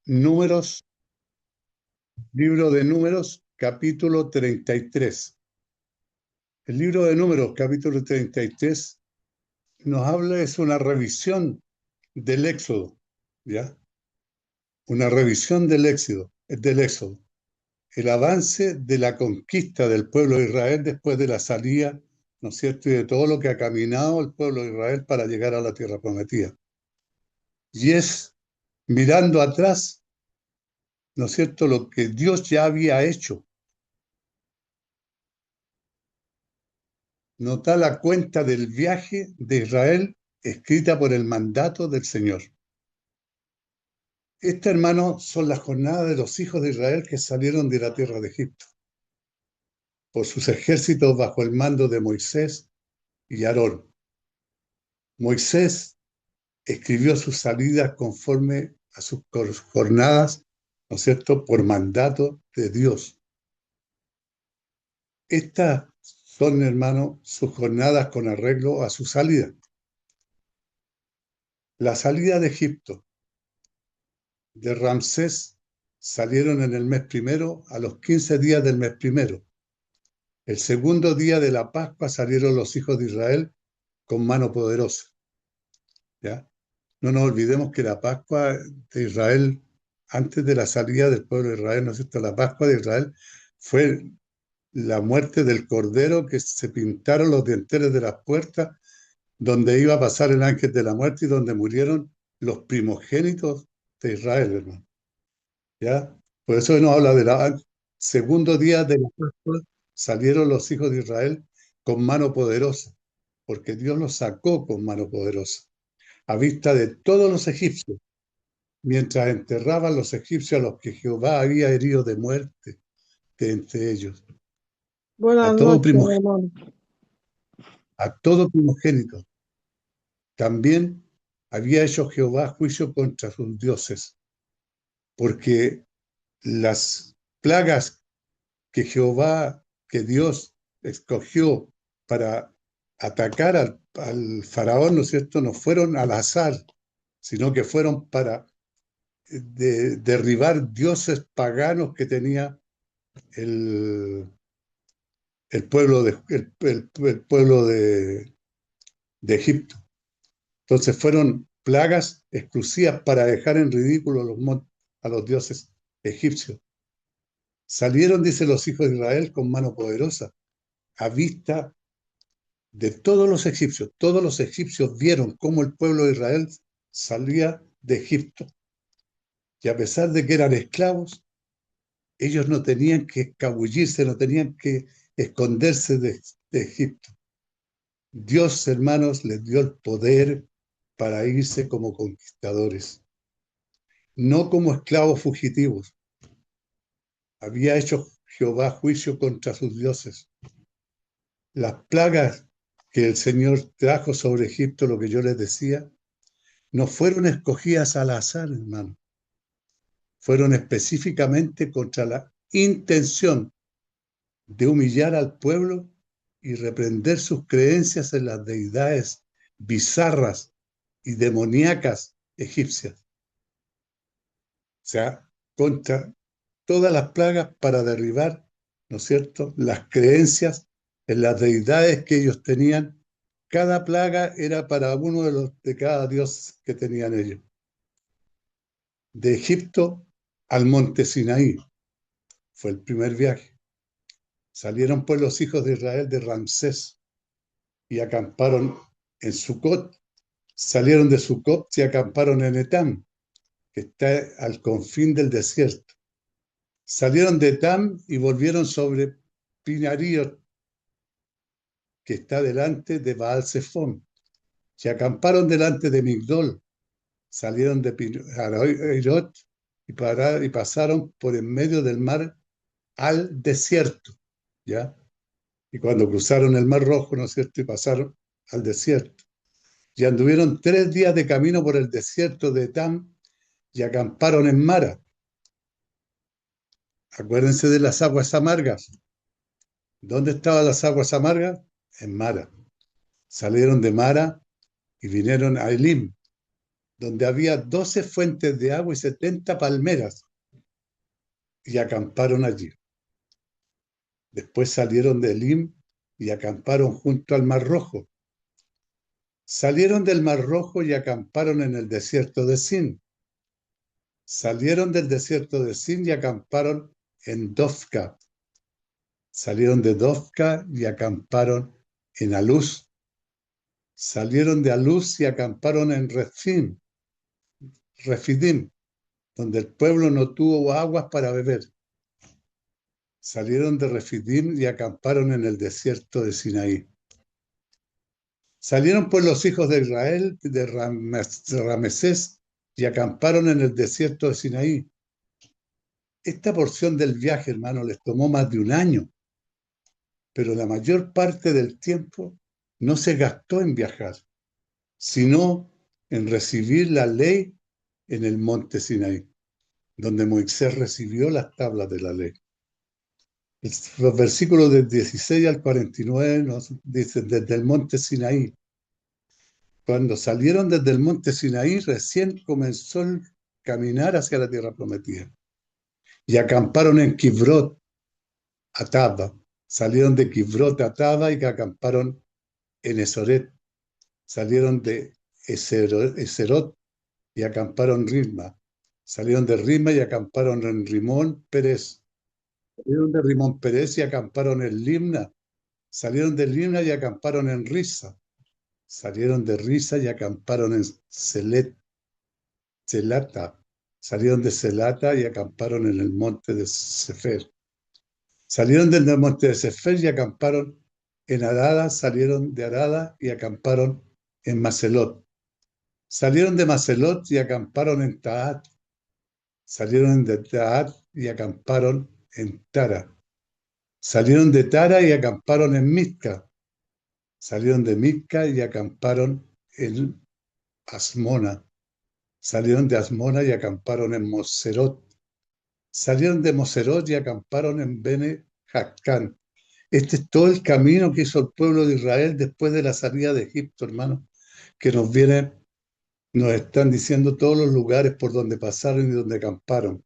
Números, libro de Números, capítulo 33. El libro de Números, capítulo 33, nos habla, es una revisión del Éxodo, ¿ya? Una revisión del Éxodo. El avance de la conquista del pueblo de Israel después de la salida, ¿no es cierto?, y de todo lo que ha caminado el pueblo de Israel para llegar a la tierra prometida. Y es mirando atrás, ¿no es cierto?, lo que Dios ya había hecho. Nota la cuenta del viaje de Israel escrita por el mandato del Señor. Esta, hermano, son las jornadas de los hijos de Israel que salieron de la tierra de Egipto, por sus ejércitos bajo el mando de Moisés y Aarón. Moisés escribió sus salidas conforme a sus jornadas, ¿no es cierto?, por mandato de Dios. Estas son, hermano, sus jornadas con arreglo a su salida. La salida de Egipto. De Ramsés salieron en el mes primero a los 15 días del mes primero. El segundo día de la Pascua salieron los hijos de Israel con mano poderosa. ¿Ya? No nos olvidemos que la Pascua de Israel, antes de la salida del pueblo de Israel, ¿no es cierto? La Pascua de Israel fue la muerte del Cordero, que se pintaron los dinteles de las puertas, donde iba a pasar el ángel de la muerte y donde murieron los primogénitos de Israel, hermano. ¿Ya? Por eso nos habla de la segundo día de la Pascua, salieron los hijos de Israel con mano poderosa, porque Dios los sacó con mano poderosa, a vista de todos los egipcios, mientras enterraban los egipcios a los que Jehová había herido de muerte de entre ellos, a Buenas todo noches, primogénito, hermano. a todo primogénito. También había hecho Jehová juicio contra sus dioses, porque las plagas que Jehová, que Dios escogió para atacar al faraón, ¿no es cierto?, no fueron al azar, sino que fueron para derribar dioses paganos que tenía el, el pueblo de Egipto. Entonces fueron plagas exclusivas para dejar en ridículo a los dioses egipcios. Salieron, dice, los hijos de Israel con mano poderosa, a vista de todos los egipcios. Todos los egipcios vieron cómo el pueblo de Israel salía de Egipto. Y a pesar de que eran esclavos, ellos no tenían que escabullirse, no tenían que esconderse de Egipto. Dios, hermanos, les dio el poder para irse como conquistadores, no como esclavos fugitivos. Había hecho Jehová juicio contra sus dioses. Las plagas que el Señor trajo sobre Egipto, lo que yo les decía, no fueron escogidas al azar, hermano. Fueron específicamente contra la intención de humillar al pueblo y reprender sus creencias en las deidades bizarras y demoníacas egipcias. O sea, contra todas las plagas para derribar, ¿no es cierto?, las creencias en las deidades que ellos tenían. Cada plaga era para uno de cada dios que tenían ellos. De Egipto al monte Sinaí fue el primer viaje. Salieron pues los hijos de Israel de Ramsés y acamparon en Sucot. Salieron de Sucot y acamparon en Etam, que está al confín del desierto. Salieron de Etam y volvieron sobre Pinariot, que está delante de Baal Zephón. Se acamparon delante de Migdol. Salieron de Pinariot y pasaron por en medio del mar al desierto, ¿ya? Y cuando cruzaron el Mar Rojo, ¿no es cierto?, y pasaron al desierto. Y anduvieron 3 días de camino por el desierto de Etam y acamparon en Mara. Acuérdense de las aguas amargas. ¿Dónde estaban las aguas amargas? En Mara. Salieron de Mara y vinieron a Elim. donde había 12 fuentes de agua y 70 palmeras, y acamparon allí. Después salieron de Elim y acamparon junto al Mar Rojo. Salieron del Mar Rojo y acamparon en el desierto de Sin. Salieron del desierto de Sin y acamparon en Dofka. Salieron de Dofka y acamparon en Aluz. Salieron de Aluz y acamparon en Refidim, donde el pueblo no tuvo aguas para beber. Salieron de Refidim y acamparon en el desierto de Sinaí. Salieron pues los hijos de Israel de Ramesés y acamparon en el desierto de Sinaí. Esta porción del viaje, hermano, les tomó más de un año, pero la mayor parte del tiempo no se gastó en viajar, sino en recibir la ley en el monte Sinaí, donde Moisés recibió las tablas de la ley. Los versículos del 16 al 49 nos dicen, desde el monte Sinaí. Cuando salieron desde el monte Sinaí, recién comenzó el caminar hacia la tierra prometida. Y acamparon en Kibrot Ataba. Salieron de Kibrot Ataba y acamparon en Esoret. Salieron de Eserot y acamparon en Ritma. Salieron de Ritma y acamparon en Rimón Pérez. Salieron de Rimón Pérez y acamparon en Limna. Salieron de Limna y acamparon en Risa. Salieron de Risa y acamparon en Celata. Salieron de Celata y acamparon en el monte de Sefer. Salieron del monte de Sefer y acamparon en Arada. Salieron de Arada y acamparon en Macelot. Salieron de Macelot y acamparon en Taat. Salieron de Taat y acamparon en Tara. Salieron de Tara y acamparon en Mitka. Salieron de Mitka y acamparon en Asmona. Salieron de Asmona y acamparon en Moserot. Salieron de Moserot y acamparon en Bene Jacán. Este es todo el camino que hizo el pueblo de Israel después de la salida de Egipto, hermano, que nos están diciendo todos los lugares por donde pasaron y donde acamparon.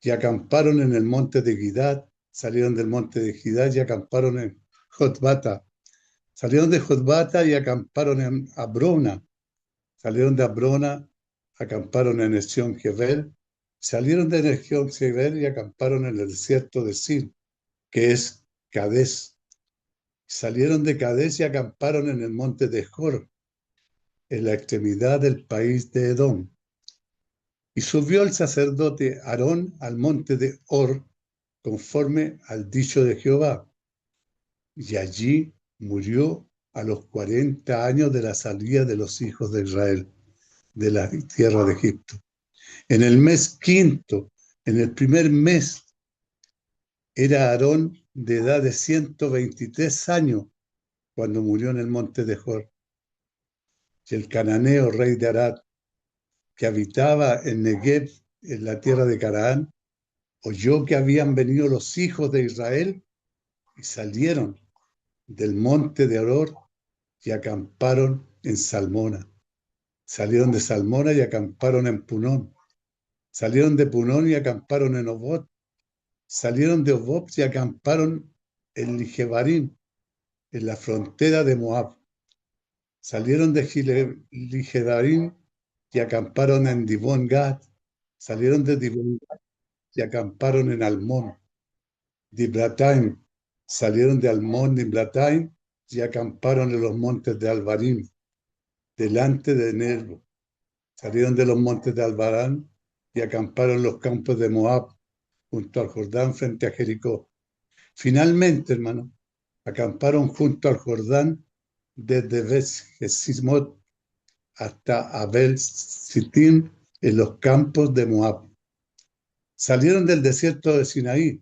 Y acamparon en el monte de Gidad, salieron del monte de Gidad y acamparon en Jotbata. Salieron de Jotbata y acamparon en Abrona. Salieron de Abrona, acamparon en Esión Geber. Salieron de Esión Geber y acamparon en el desierto de Sin, que es Cadés. Salieron de Cadés y acamparon en el monte de Jor, en la extremidad del país de Edom. Y subió el sacerdote Aarón al monte de Hor, conforme al dicho de Jehová. Y allí murió a los 40 años de la salida de los hijos de Israel de la tierra de Egipto. En el mes quinto, en el primer mes, era Aarón de edad de 123 años cuando murió en el monte de Jor. Y el cananeo, rey de Arad, que habitaba en Negev, en la tierra de Canaán, oyó que habían venido los hijos de Israel y salieron del monte de Oror y acamparon en Salmona. Salieron de Salmona y acamparon en Punón. Salieron de Punón y acamparon en Obot. Salieron de Obot y acamparon en Ligebarim, en la frontera de Moab. Salieron de Ligebarim y acamparon en Dibón Gad. Salieron de Dibón Gad y acamparon en Almón. Diblataim. Salieron de Almón, Diblataim y acamparon en los montes de Albarim, delante de Nervo. Salieron de los montes de Albarán y acamparon en los campos de Moab, junto al Jordán, frente a Jericó. Finalmente, hermano, acamparon junto al Jordán desde Bet-Jesismot hasta Abel-Sitim en los campos de Moab. Salieron del desierto de Sinaí.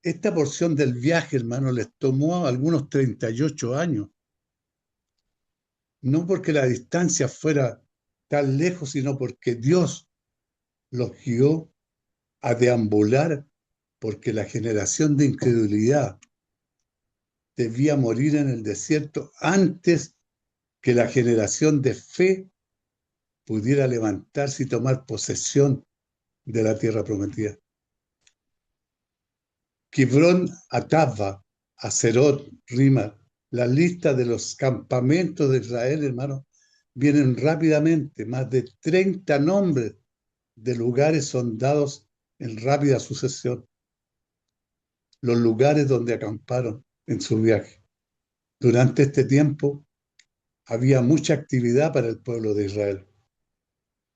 Esta porción del viaje, hermano, les tomó algunos 38 años. No porque la distancia fuera tan lejos, sino porque Dios los guió a deambular, porque la generación de incredulidad debía morir en el desierto antes que la generación de fe pudiera levantarse y tomar posesión de la tierra prometida. Kibrón, Atava, Acerot, Rima, la lista de los campamentos de Israel, hermano, vienen rápidamente. Más de 30 nombres de lugares son dados en rápida sucesión. Los lugares donde acamparon en su viaje. Durante este tiempo había mucha actividad para el pueblo de Israel,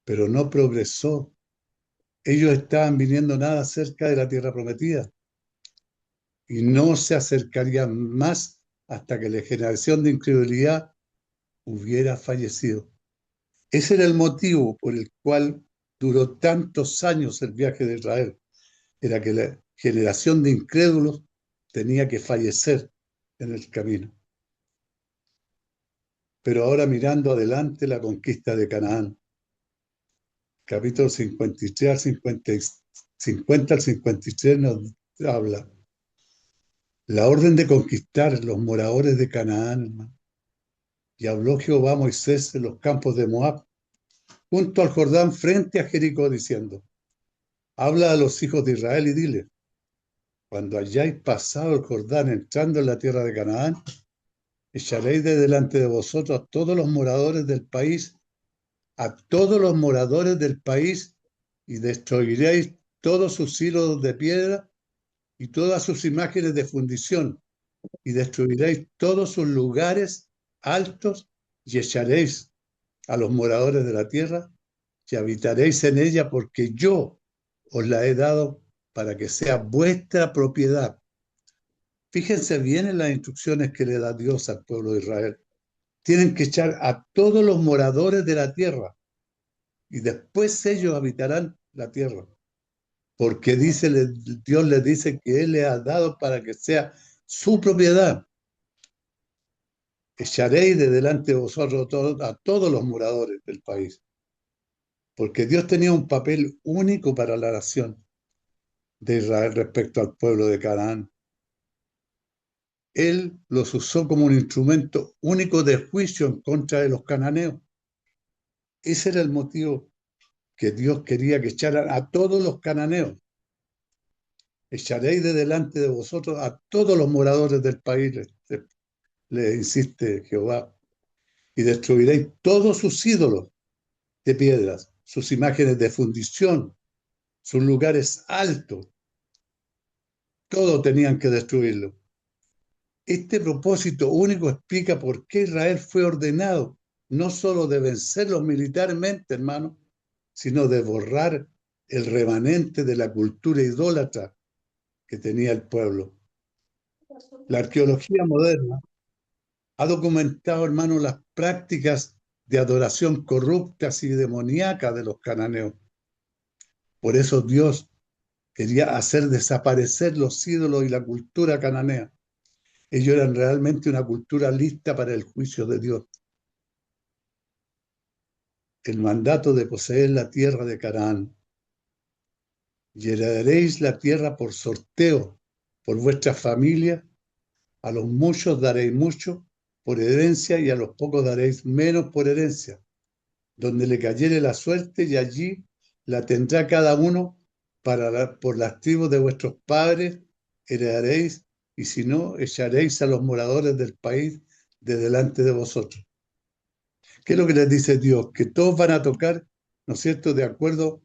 pero no progresó. Ellos estaban viniendo nada cerca de la tierra prometida y no se acercarían más hasta que la generación de incredulidad hubiera fallecido. Ese era el motivo por el cual duró tantos años el viaje de Israel. Era que la generación de incrédulos tenía que fallecer en el camino. Pero ahora mirando adelante la conquista de Canaán, capítulo 53 al 50 al 53 nos habla la orden de conquistar los moradores de Canaán, hermano. Y habló Jehová a Moisés en los campos de Moab, junto al Jordán, frente a Jericó, diciendo: habla a los hijos de Israel y dile: cuando hayáis pasado el Jordán entrando en la tierra de Canaán, echaréis de delante de vosotros a todos los moradores del país, a todos los moradores del país, y destruiréis todos sus ídolos de piedra y todas sus imágenes de fundición, y destruiréis todos sus lugares altos, y echaréis a los moradores de la tierra, y habitaréis en ella, porque yo os la he dado para que sea vuestra propiedad. Fíjense bien en las instrucciones que le da Dios al pueblo de Israel. Tienen que echar a todos los moradores de la tierra y después ellos habitarán la tierra. Porque Dios les dice que Él les ha dado para que sea su propiedad. Echaréis de delante de vosotros a todos los moradores del país. Porque Dios tenía un papel único para la nación de Israel respecto al pueblo de Canaán. Él los usó como un instrumento único de juicio en contra de los cananeos. Ese era el motivo que Dios quería que echaran a todos los cananeos. Echaréis de delante de vosotros a todos los moradores del país, le insiste Jehová, y destruiréis todos sus ídolos de piedras, sus imágenes de fundición, sus lugares altos. Todo tenían que destruirlo. Este propósito único explica por qué Israel fue ordenado no solo de vencerlos militarmente, hermano, sino de borrar el remanente de la cultura idólatra que tenía el pueblo. La arqueología moderna ha documentado, hermano, las prácticas de adoración corruptas y demoníacas de los cananeos. Por eso Dios quería hacer desaparecer los ídolos y la cultura cananea. Ellos eran realmente una cultura lista para el juicio de Dios. El mandato de poseer la tierra de Canaán. Y heredaréis la tierra por sorteo, por vuestra familia. A los muchos daréis mucho por herencia y a los pocos daréis menos por herencia. Donde le cayere la suerte, y allí la tendrá cada uno por las tribus de vuestros padres, heredaréis, y si no, echaréis a los moradores del país de delante de vosotros. ¿Qué es lo que les dice Dios? Que todos van a tocar, ¿no es cierto?, de acuerdo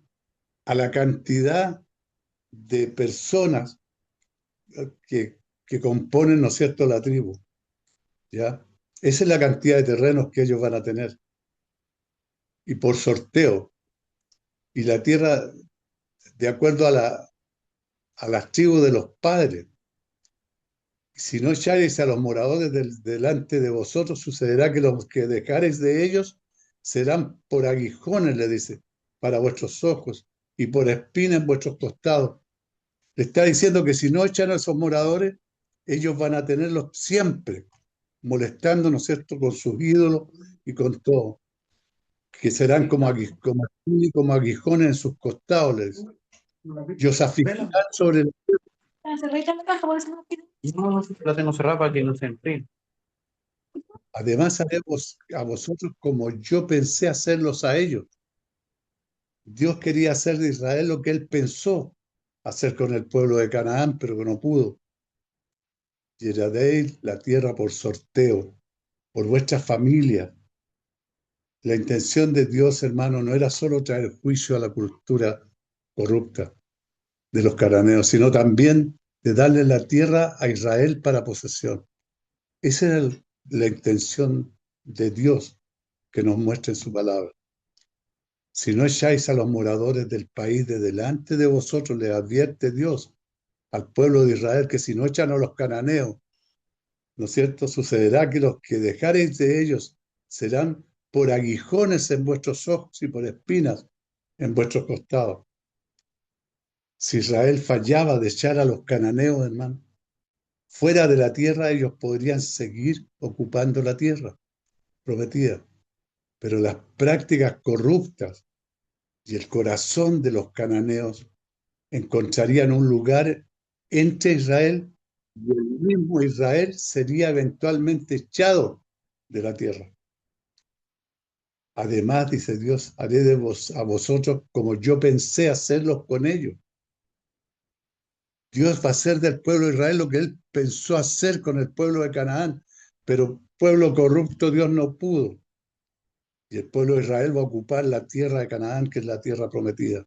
a la cantidad de personas que componen, ¿no es cierto?, la tribu, ¿ya? Esa es la cantidad de terrenos que ellos van a tener. Y por sorteo. Y la tierra, de acuerdo a las tribus de los padres. Si no echareis a los moradores delante de vosotros, sucederá que los que dejareis de ellos serán por aguijones, le dice, para vuestros ojos, y por espinas en vuestros costados. Le está diciendo que si no echan a esos moradores, ellos van a tenerlos siempre, molestando, ¿no es cierto?, con sus ídolos y con todo, que serán como aguijones en sus costados, les dice. Y os afligirán sobre el... No, la tengo cerrada para que no se enfríe. Además haremos a vosotros como yo pensé hacerlos a ellos. Dios quería hacer de Israel lo que él pensó hacer con el pueblo de Canaán, pero que no pudo. Y heredaréis la tierra por sorteo, por vuestra familia. La intención de Dios, hermano, no era solo traer juicio a la cultura corrupta de los cananeos, sino también de darle la tierra a Israel para posesión. Esa era la intención de Dios que nos muestra en su palabra. Si no echáis a los moradores del país de delante de vosotros, le advierte Dios al pueblo de Israel que si no echan a los cananeos, ¿no es cierto? Sucederá que los que dejareis de ellos serán por aguijones en vuestros ojos y por espinas en vuestros costados. Si Israel fallaba de echar a los cananeos, hermano, fuera de la tierra ellos podrían seguir ocupando la tierra prometida, pero las prácticas corruptas y el corazón de los cananeos encontrarían un lugar entre Israel y el mismo Israel sería eventualmente echado de la tierra. Además, dice Dios, haré de a vosotros como yo pensé hacerlos con ellos. Dios va a hacer del pueblo de Israel lo que él pensó hacer con el pueblo de Canaán, pero pueblo corrupto Dios no pudo. Y el pueblo de Israel va a ocupar la tierra de Canaán, que es la tierra prometida.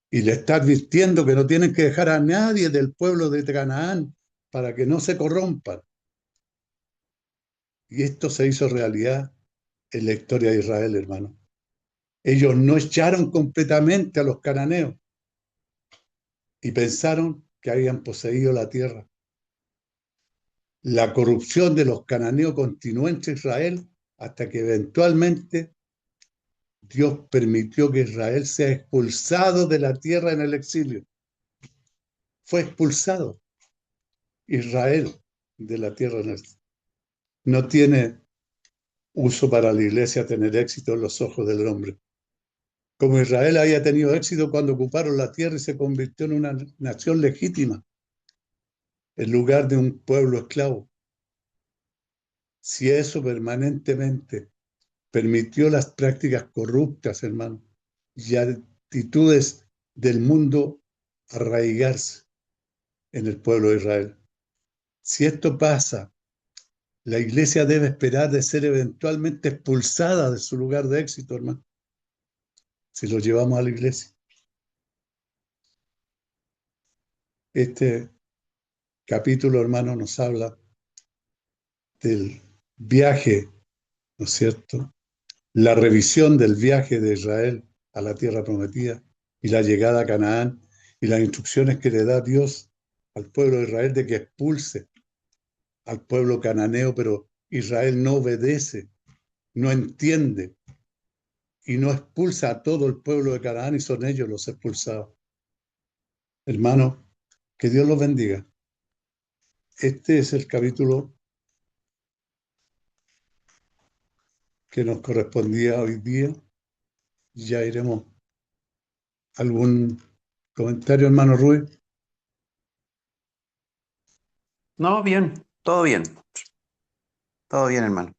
Y le está advirtiendo que no tienen que dejar a nadie del pueblo de Canaán para que no se corrompan. Y esto se hizo realidad en la historia de Israel, hermano. Ellos no echaron completamente a los cananeos y pensaron que habían poseído la tierra. La corrupción de los cananeos continuó entre Israel hasta que eventualmente Dios permitió que Israel sea expulsado de la tierra en el exilio. Fue expulsado Israel de la tierra en el exilio. No tiene uso para la iglesia tener éxito en los ojos del hombre. Como Israel había tenido éxito cuando ocuparon la tierra y se convirtió en una nación legítima, en lugar de un pueblo esclavo. Si eso permanentemente permitió las prácticas corruptas, hermano, y actitudes del mundo arraigarse en el pueblo de Israel. Si esto pasa, la iglesia debe esperar de ser eventualmente expulsada de su lugar de éxito, hermano, si lo llevamos a la iglesia. Este capítulo, hermano, nos habla del viaje, ¿no es cierto? La revisión del viaje de Israel a la tierra prometida y la llegada a Canaán y las instrucciones que le da Dios al pueblo de Israel de que expulse al pueblo cananeo, pero Israel no obedece, no entiende y no expulsa a todo el pueblo de Canaán y son ellos los expulsados. Hermano, que Dios los bendiga. Este es el capítulo que nos correspondía hoy día. Ya iremos. ¿Algún comentario, hermano Rubén? No, bien, todo bien, hermano.